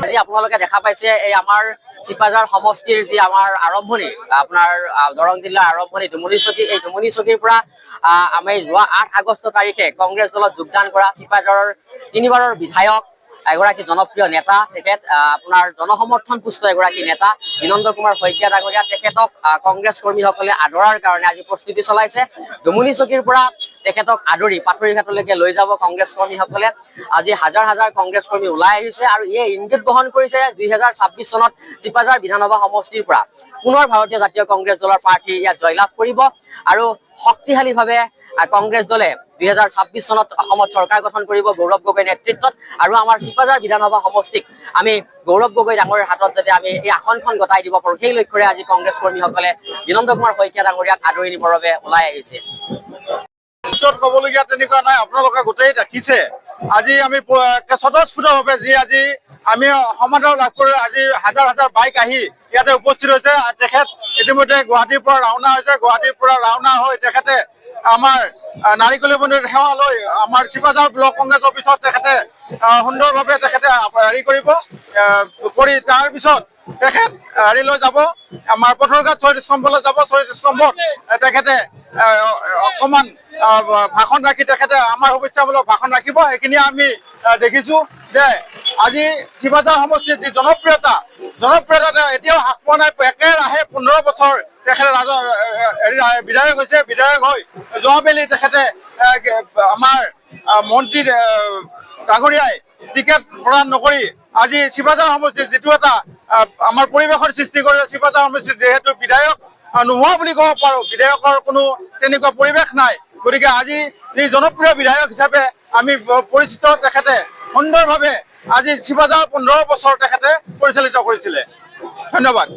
আজি আপোনালোকে দেখা পাইছে এই আমাৰ চিপাঝাৰ সমষ্টিৰ যি আমাৰ আৰম্ভণি আপোনাৰ দৰং জিলাৰ আৰম্ভণি ডুমুৰিচকী, এই ডুমুৰিচকীৰ পৰা আমি যোৱা 8 আগষ্ট তাৰিখে কংগ্ৰেছ দলত যোগদান কৰা চিপাঝাৰৰ 3বাৰৰ বিধায়ক এগৰাকী জনপ্ৰিয় নেতা, তেখেত আপোনাৰ জনসমৰ্থন পুষ্ট এগৰাকী নেতা বিনন্দ কুমাৰ শইকীয়া ডাঙৰীয়া, তেখেতক কংগ্ৰেছ কৰ্মীসকলে আদৰাৰ কাৰণে আজি প্ৰস্তুতি চলাইছে। ডুমুৰিচকীৰ পৰা তেখেতক আদৰি পাথৰিঘাটলৈকে লৈ যাব কংগ্ৰেছ কৰ্মীসকলে। আজি হাজাৰ হাজাৰ কংগ্ৰেছ কৰ্মী ওলাই আহিছে আৰু এই ইংগিত বহন কৰিছে 2026 চনত চিপাঝাৰ বিধানসভা সমষ্টিৰ পৰা পুনৰ ভাৰতীয় জাতীয় কংগ্ৰেছ দলৰ প্ৰাৰ্থী ইয়াত জয়লাভ কৰিব আৰু শক্তিশালীভাৱে কংগ্ৰেছ দলে 2026 চনত অসমত চৰকাৰ গঠন কৰিব গৌৰৱ গগৈ নেতৃত্বত। আৰু আমাৰ চিপাঝাৰ বিধানসভা সমষ্টিক আমি গৌৰৱ গগৈ ডাঙৰীয়াৰ হাতত যাতে আমি এই আসনখন গতাই দিব পাৰোঁ, সেই লক্ষ্যৰে আজি কংগ্ৰেছ কৰ্মীসকলে বিনন্দ কুমাৰ শইকীয়া ডাঙৰীয়াক আদৰি নিবৰ বাবে ওলাই আহিছে। ক'বলগীয়া তেনেকুৱা নাই, আপোনালোকে গোটেই দেখিছে। আজি আমি স্বতঃস্ফূৰ্তভাৱে যি আজি আমি সমাদৰ লাভ কৰি আজি হাজাৰ হাজাৰ বাইক আহি ইয়াতে উপস্থিত হৈছে। তেখেত ইতিমধ্যে গুৱাহাটীৰ পৰা ৰাওনা হৈছে, গুৱাহাটীৰ পৰা ৰাওনা হৈ তেখেতে আমাৰ নাৰিকলী মন্দিৰত সেৱা লৈ আমাৰ চিপাঝাৰ ব্লক কংগ্ৰেছ অফিচত তেখেতে সুন্দৰভাৱে তেখেতে হেৰি কৰি তাৰপিছত তেখেত হেৰিলৈ যাব, আমাৰ পথৰঘাট শ্বহীদ স্তম্ভলৈ যাব। শ্বহীদ স্তম্ভত তেখেতে অকণমান ভাষণ ৰাখি তেখেতে আমাৰ শুভেচ্ছামূলক ভাষণ ৰাখিব। সেইখিনি আমি দেখিছোঁ যে আজি চিপাঝাৰ সমষ্টিৰ যি জনপ্ৰিয়তা এতিয়াও হ্ৰাস পোৱা নাই। একেৰাহে 15 বছৰ তেখেতে বিধায়ক হৈছে। বিধায়ক হৈ যোৱাবেলি তেখেতে আমাৰ মন্ত্ৰী ডাঙৰীয়াই টিকেট প্ৰদান নকৰি আজি চিপাঝাৰ সমষ্টিৰ যিটো এটা আমাৰ পৰিৱেশৰ সৃষ্টি কৰিছে, চিপাঝাৰ সমষ্টিত যিহেতু বিধায়ক নোহোৱা বুলি ক'ব পাৰোঁ, বিধায়কৰ কোনো তেনেকুৱা পৰিৱেশ নাই। গতিকে আজি এই জনপ্ৰিয় বিধায়ক হিচাপে আমি পৰিচিত। তেখেতে সুন্দৰভাৱে আজি চিপাঝাৰ 15 বছৰ তেখেতে পৰিচালিত কৰিছিলে। ধন্যবাদ।